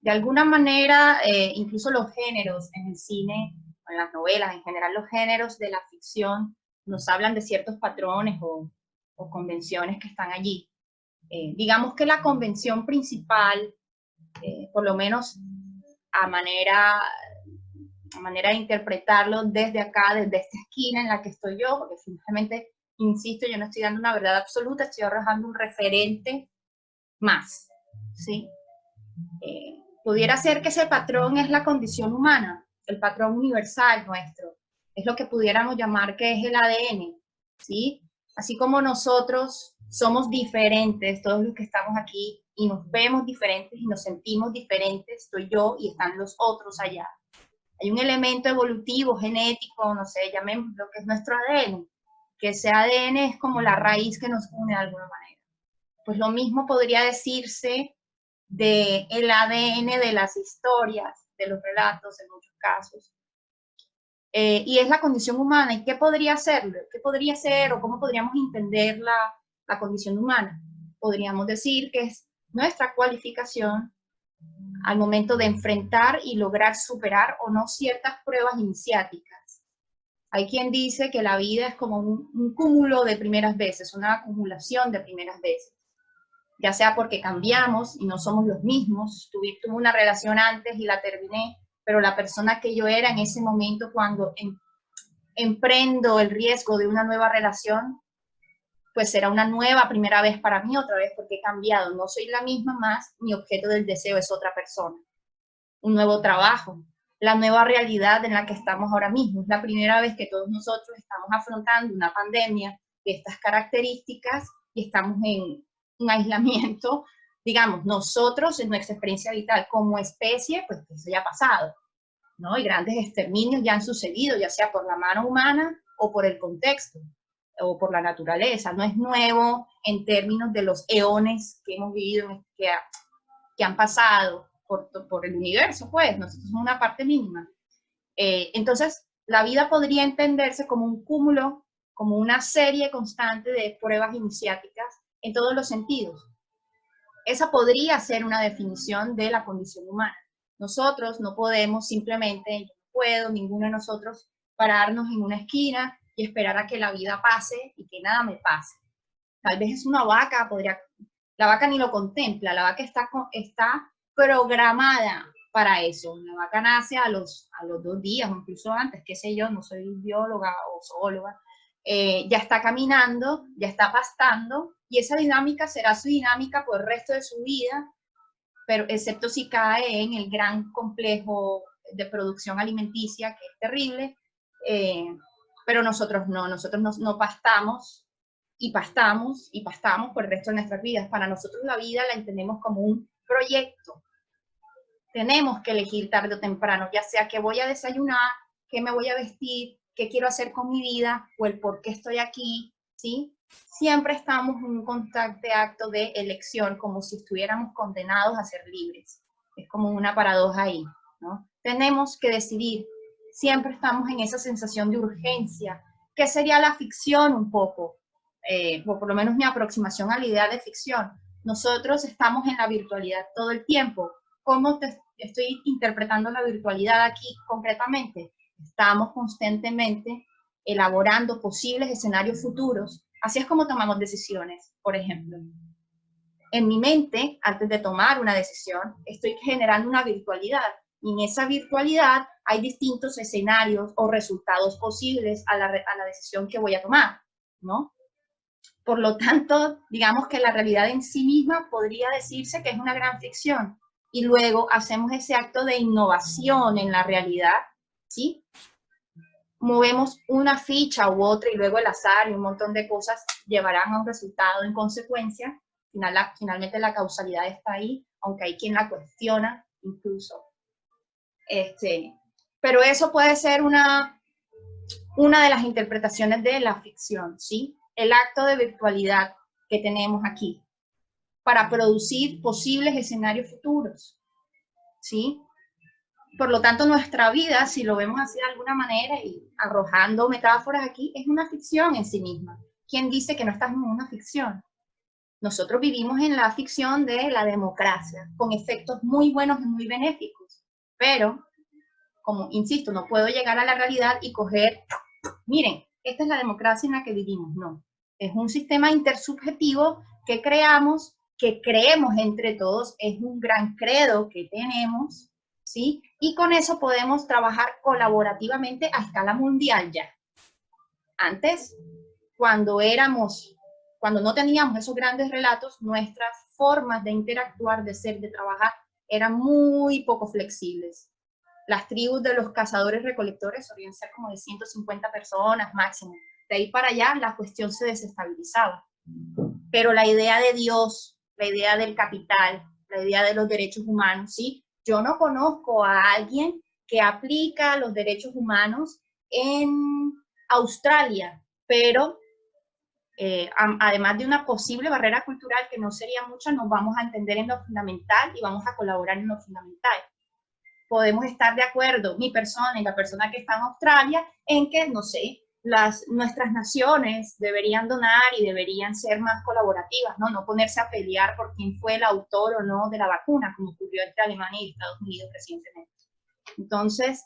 De alguna manera, incluso los géneros en el cine, en las novelas, en general los géneros de la ficción, nos hablan de ciertos patrones o convenciones que están allí. Digamos que la convención principal, por lo menos a manera, a manera de interpretarlo desde acá, desde esta esquina en la que estoy yo, porque simplemente, insisto, yo no estoy dando una verdad absoluta, estoy arrojando un referente más, ¿sí? Pudiera ser que ese patrón es la condición humana, el patrón universal nuestro, es lo que pudiéramos llamar que es el ADN, ¿sí? Así como nosotros somos diferentes, todos los que estamos aquí, y nos vemos diferentes y nos sentimos diferentes, estoy yo y están los otros allá. Hay un elemento evolutivo, genético, no sé, llamemos lo que es nuestro ADN, que ese ADN es como la raíz que nos une de alguna manera. Pues lo mismo podría decirse del ADN de las historias, de los relatos en muchos casos. Y es la condición humana. ¿Y qué podría ser? ¿Qué podría ser o cómo podríamos entender la condición humana? Podríamos decir que es nuestra cualificación al momento de enfrentar y lograr superar o no ciertas pruebas iniciáticas. Hay quien dice que la vida es como un cúmulo de primeras veces, una acumulación de primeras veces, ya sea porque cambiamos y no somos los mismos, tuve una relación antes y la terminé, pero la persona que yo era en ese momento cuando emprendo el riesgo de una nueva relación, pues será una nueva primera vez para mí otra vez porque he cambiado, no soy la misma más, mi objeto del deseo es otra persona, un nuevo trabajo, la nueva realidad en la que estamos ahora mismo. Es la primera vez que todos nosotros estamos afrontando una pandemia de estas características y estamos en un aislamiento, digamos, nosotros en nuestra experiencia vital como especie, pues eso ya ha pasado, ¿no? Y grandes exterminios ya han sucedido, ya sea por la mano humana o por el contexto o por la naturaleza. No es nuevo en términos de los eones que hemos vivido, que han pasado por el universo, pues, nosotros somos una parte mínima. Entonces, la vida podría entenderse como un cúmulo, como una serie constante de pruebas iniciáticas en todos los sentidos. Esa podría ser una definición de la condición humana. Nosotros no podemos simplemente, yo no puedo, ninguno de nosotros, pararnos en una esquina y esperar a que la vida pase y que nada me pase. Tal vez es una vaca, la vaca ni lo contempla, la vaca está programada para eso. La vaca nace a los 2 días o incluso antes, qué sé yo, no soy bióloga o zoóloga, ya está caminando, ya está pastando, y esa dinámica será su dinámica por el resto de su vida, pero excepto si cae en el gran complejo de producción alimenticia, que es terrible, eh, pero nosotros no pastamos y pastamos y pastamos por el resto de nuestras vidas. Para nosotros la vida la entendemos como un proyecto. Tenemos que elegir tarde o temprano, ya sea que voy a desayunar, qué me voy a vestir, qué quiero hacer con mi vida o el por qué estoy aquí, ¿sí? Siempre estamos en un constante acto de elección, como si estuviéramos condenados a ser libres. Es como una paradoja ahí, ¿no? Tenemos que decidir. Siempre estamos en esa sensación de urgencia. ¿Qué sería la ficción un poco? O por lo menos mi aproximación a la idea de ficción. Nosotros estamos en la virtualidad todo el tiempo. ¿Cómo estoy interpretando la virtualidad aquí concretamente? Estamos constantemente elaborando posibles escenarios futuros. Así es como tomamos decisiones, por ejemplo. En mi mente, antes de tomar una decisión, estoy generando una virtualidad. Y en esa virtualidad hay distintos escenarios o resultados posibles a la decisión que voy a tomar, ¿no? Por lo tanto, digamos que la realidad en sí misma podría decirse que es una gran ficción. Y luego hacemos ese acto de innovación en la realidad, ¿sí? Movemos una ficha u otra y luego el azar y un montón de cosas llevarán a un resultado en consecuencia. Finalmente la causalidad está ahí, aunque hay quien la cuestiona incluso. Pero eso puede ser una de las interpretaciones de la ficción, ¿sí? El acto de virtualidad que tenemos aquí para producir posibles escenarios futuros, ¿sí? Por lo tanto, nuestra vida, si lo vemos así de alguna manera y arrojando metáforas aquí, es una ficción en sí misma. ¿Quién dice que no estamos en una ficción? Nosotros vivimos en la ficción de la democracia, con efectos muy buenos y muy benéficos, pero, como insisto, no puedo llegar a la realidad y coger, miren, esta es la democracia en la que vivimos, no. Es un sistema intersubjetivo que creamos, que creemos entre todos, es un gran credo que tenemos, ¿sí? Y con eso podemos trabajar colaborativamente a escala mundial ya. Antes, cuando no teníamos esos grandes relatos, nuestras formas de interactuar, de ser, de trabajar, eran muy poco flexibles. Las tribus de los cazadores-recolectores solían ser como de 150 personas máximo. De ahí para allá la cuestión se desestabilizaba. Pero la idea de Dios, la idea del capital, la idea de los derechos humanos, ¿sí? Yo no conozco a alguien que aplica los derechos humanos en Australia, pero además de una posible barrera cultural que no sería mucha, nos vamos a entender en lo fundamental y vamos a colaborar en lo fundamental. Podemos estar de acuerdo, mi persona y la persona que está en Australia, en que, no sé, nuestras naciones deberían donar y deberían ser más colaborativas, ¿no? No ponerse a pelear por quién fue el autor o no de la vacuna, como ocurrió entre Alemania y Estados Unidos recientemente. Entonces,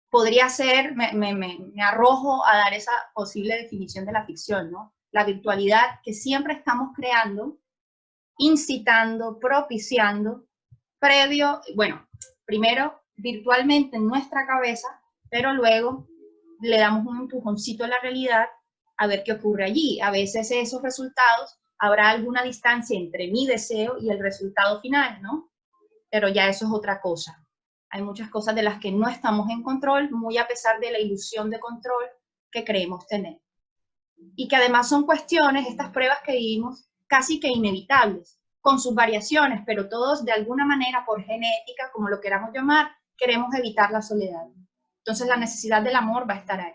podría ser, me arrojo a dar esa posible definición de la ficción, ¿no? La virtualidad que siempre estamos creando, incitando, propiciando, primero virtualmente en nuestra cabeza, pero luego le damos un empujoncito a la realidad a ver qué ocurre allí. A veces esos resultados, habrá alguna distancia entre mi deseo y el resultado final, ¿no? Pero ya eso es otra cosa. Hay muchas cosas de las que no estamos en control, muy a pesar de la ilusión de control que creemos tener. Y que además son cuestiones, estas pruebas que vivimos, casi que inevitables, con sus variaciones, pero todos de alguna manera, por genética, como lo queramos llamar, queremos evitar la soledad. Entonces la necesidad del amor va a estar ahí.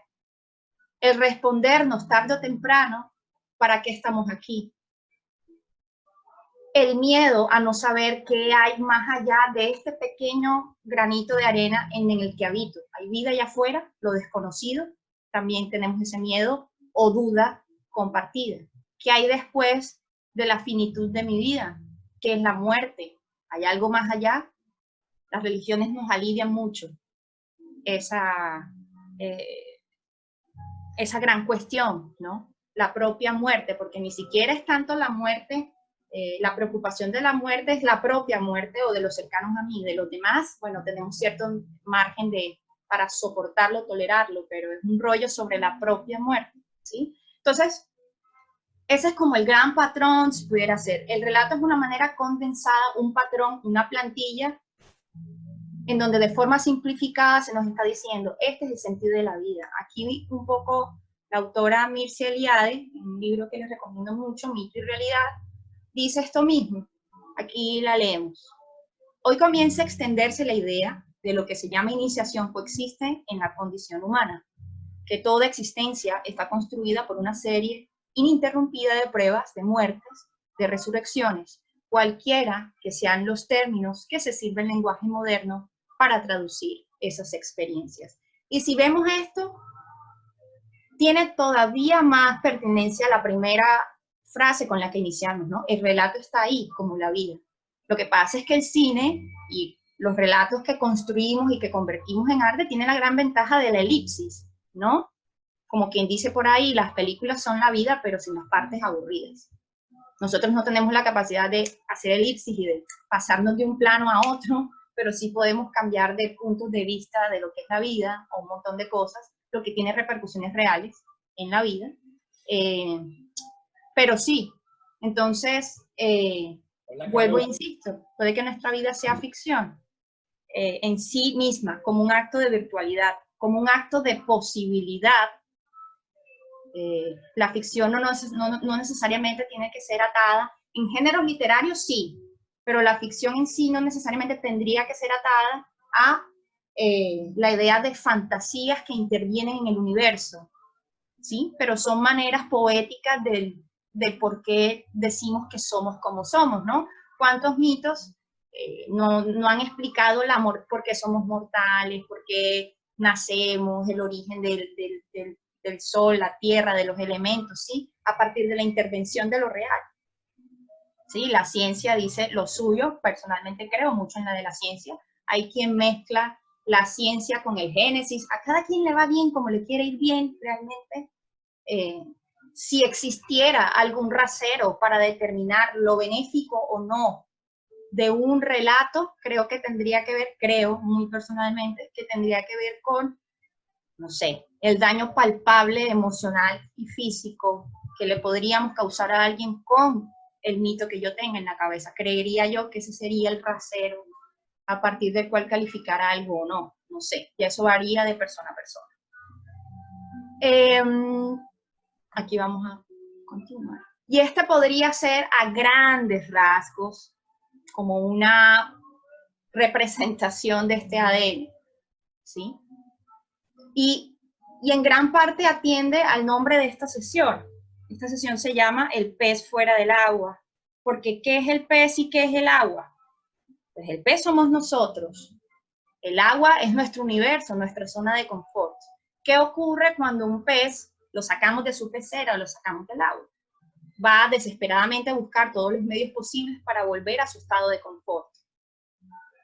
El respondernos tarde o temprano, ¿para qué estamos aquí? El miedo a no saber qué hay más allá de este pequeño granito de arena en el que habito. Hay vida allá afuera, lo desconocido, también tenemos ese miedo o duda compartida. ¿Qué hay después de la finitud de mi vida? ¿Qué es la muerte? ¿Hay algo más allá? Las religiones nos alivian mucho esa gran cuestión, ¿no? La propia muerte, porque ni siquiera es tanto la muerte. La preocupación de la muerte es la propia muerte o de los cercanos a mí. De los demás, bueno, tenemos cierto margen para soportarlo, tolerarlo, pero es un rollo sobre la propia muerte, ¿sí? Entonces, ese es como el gran patrón, si pudiera ser. El relato es una manera condensada, un patrón, una plantilla, en donde de forma simplificada se nos está diciendo, este es el sentido de la vida. Aquí un poco la autora Mircea Eliade, en un libro que les recomiendo mucho, Mito y Realidad, dice esto mismo. Aquí la leemos. Hoy comienza a extenderse la idea de lo que se llama iniciación coexiste en la condición humana, que toda existencia está construida por una serie ininterrumpida de pruebas, de muertes, de resurrecciones, cualquiera que sean los términos que se sirve el lenguaje moderno para traducir esas experiencias. Y si vemos esto, tiene todavía más pertenencia a la primera frase con la que iniciamos, ¿no? El relato está ahí, como la vida. Lo que pasa es que el cine y los relatos que construimos y que convertimos en arte tienen la gran ventaja de la elipsis, ¿no? Como quien dice por ahí, las películas son la vida, pero sin las partes aburridas. Nosotros no tenemos la capacidad de hacer elipsis y de pasarnos de un plano a otro, pero sí podemos cambiar de puntos de vista de lo que es la vida o un montón de cosas, lo que tiene repercusiones reales en la vida. Pero sí, entonces, vuelvo e insisto, puede que nuestra vida sea ficción en sí misma, como un acto de virtualidad, como un acto de posibilidad. La ficción no necesariamente tiene que ser atada. En géneros literarios sí, pero la ficción en sí no necesariamente tendría que ser atada a la idea de fantasías que intervienen en el universo, ¿sí? Pero son maneras poéticas del por qué decimos que somos como somos, ¿no? ¿Cuántos mitos no han explicado el amor, por qué somos mortales, por qué nacemos, el origen del sol, la tierra, de los elementos, ¿sí? a partir de la intervención de lo real. ¿Sí? La ciencia dice lo suyo, personalmente creo mucho en la de la ciencia. Hay quien mezcla la ciencia con el génesis, a cada quien le va bien como le quiere ir bien realmente. Si existiera algún rasero para determinar lo benéfico o no de un relato, creo que tendría que ver, creo muy personalmente, que tendría que ver con, no sé, el daño palpable, emocional y físico que le podríamos causar a alguien con el mito que yo tenga en la cabeza. Creería yo que ese sería el rasero a partir del cual calificar algo o no. No sé, ya eso varía de persona a persona. Aquí vamos a continuar. Y este podría ser a grandes rasgos como una representación de este ADN, ¿sí? Y en gran parte atiende al nombre de esta sesión. Esta sesión se llama El pez fuera del agua. Porque ¿qué es el pez y qué es el agua? Pues el pez somos nosotros. El agua es nuestro universo, nuestra zona de confort. ¿Qué ocurre cuando un pez lo sacamos de su pecera o lo sacamos del agua? Va desesperadamente a buscar todos los medios posibles para volver a su estado de confort.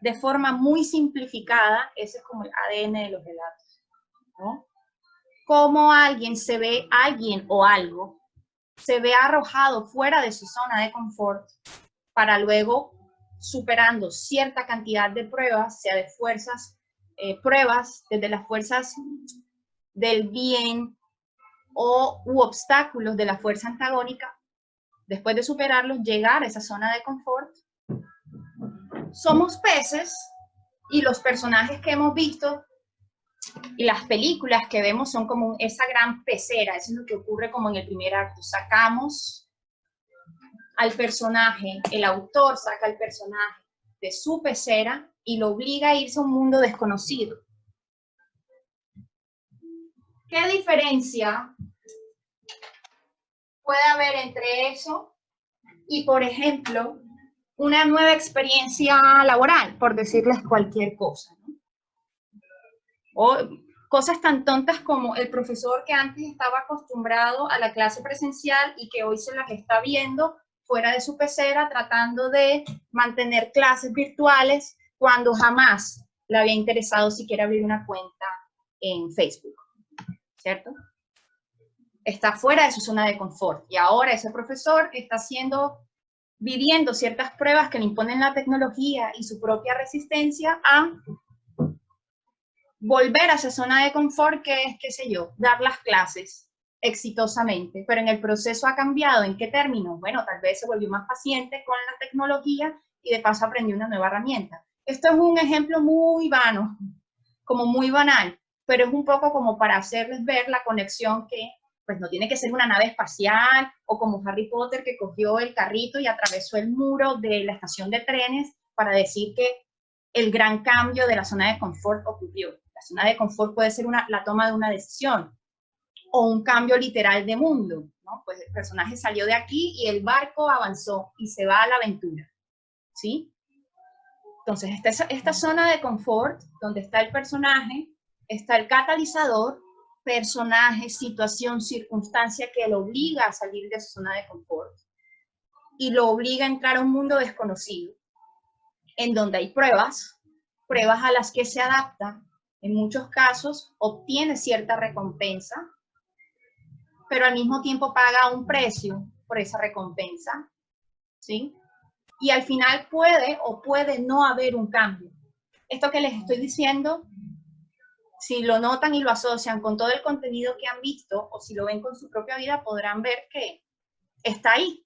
De forma muy simplificada, ese es como el ADN de los relatos, ¿no? Cómo alguien o algo se ve arrojado fuera de su zona de confort para luego, superando cierta cantidad de pruebas, sea de pruebas desde las fuerzas del bien u obstáculos de la fuerza antagónica, después de superarlos, llegar a esa zona de confort. Somos peces y los personajes que hemos visto y las películas que vemos son como esa gran pecera. Eso es lo que ocurre como en el primer acto. Sacamos al personaje, el autor saca al personaje de su pecera y lo obliga a irse a un mundo desconocido. ¿Qué diferencia puede haber entre eso y, por ejemplo, una nueva experiencia laboral, por decirles cualquier cosa, ¿no? O cosas tan tontas como el profesor que antes estaba acostumbrado a la clase presencial y que hoy se las está viendo fuera de su pecera tratando de mantener clases virtuales cuando jamás le había interesado siquiera abrir una cuenta en Facebook, ¿cierto? Está fuera de su zona de confort y ahora ese profesor está viviendo ciertas pruebas que le imponen la tecnología y su propia resistencia a volver a esa zona de confort que es, qué sé yo, dar las clases exitosamente, pero en el proceso ha cambiado. ¿En qué términos? Bueno, tal vez se volvió más paciente con la tecnología y de paso aprendió una nueva herramienta. Esto es un ejemplo muy vano, como muy banal, pero es un poco como para hacerles ver la conexión que pues no tiene que ser una nave espacial o como Harry Potter que cogió el carrito y atravesó el muro de la estación de trenes para decir que el gran cambio de la zona de confort ocurrió. La zona de confort puede ser la toma de una decisión o un cambio literal de mundo, ¿no? Pues el personaje salió de aquí y el barco avanzó y se va a la aventura, ¿sí? Entonces, esta zona de confort, donde está el personaje, está el catalizador, personaje, situación, circunstancia que lo obliga a salir de su zona de confort y lo obliga a entrar a un mundo desconocido, en donde hay pruebas a las que se adapta. En muchos casos obtiene cierta recompensa, pero al mismo tiempo paga un precio por esa recompensa, ¿sí? Y al final puede o puede no haber un cambio. Esto que les estoy diciendo, si lo notan y lo asocian con todo el contenido que han visto, o si lo ven con su propia vida, podrán ver que está ahí.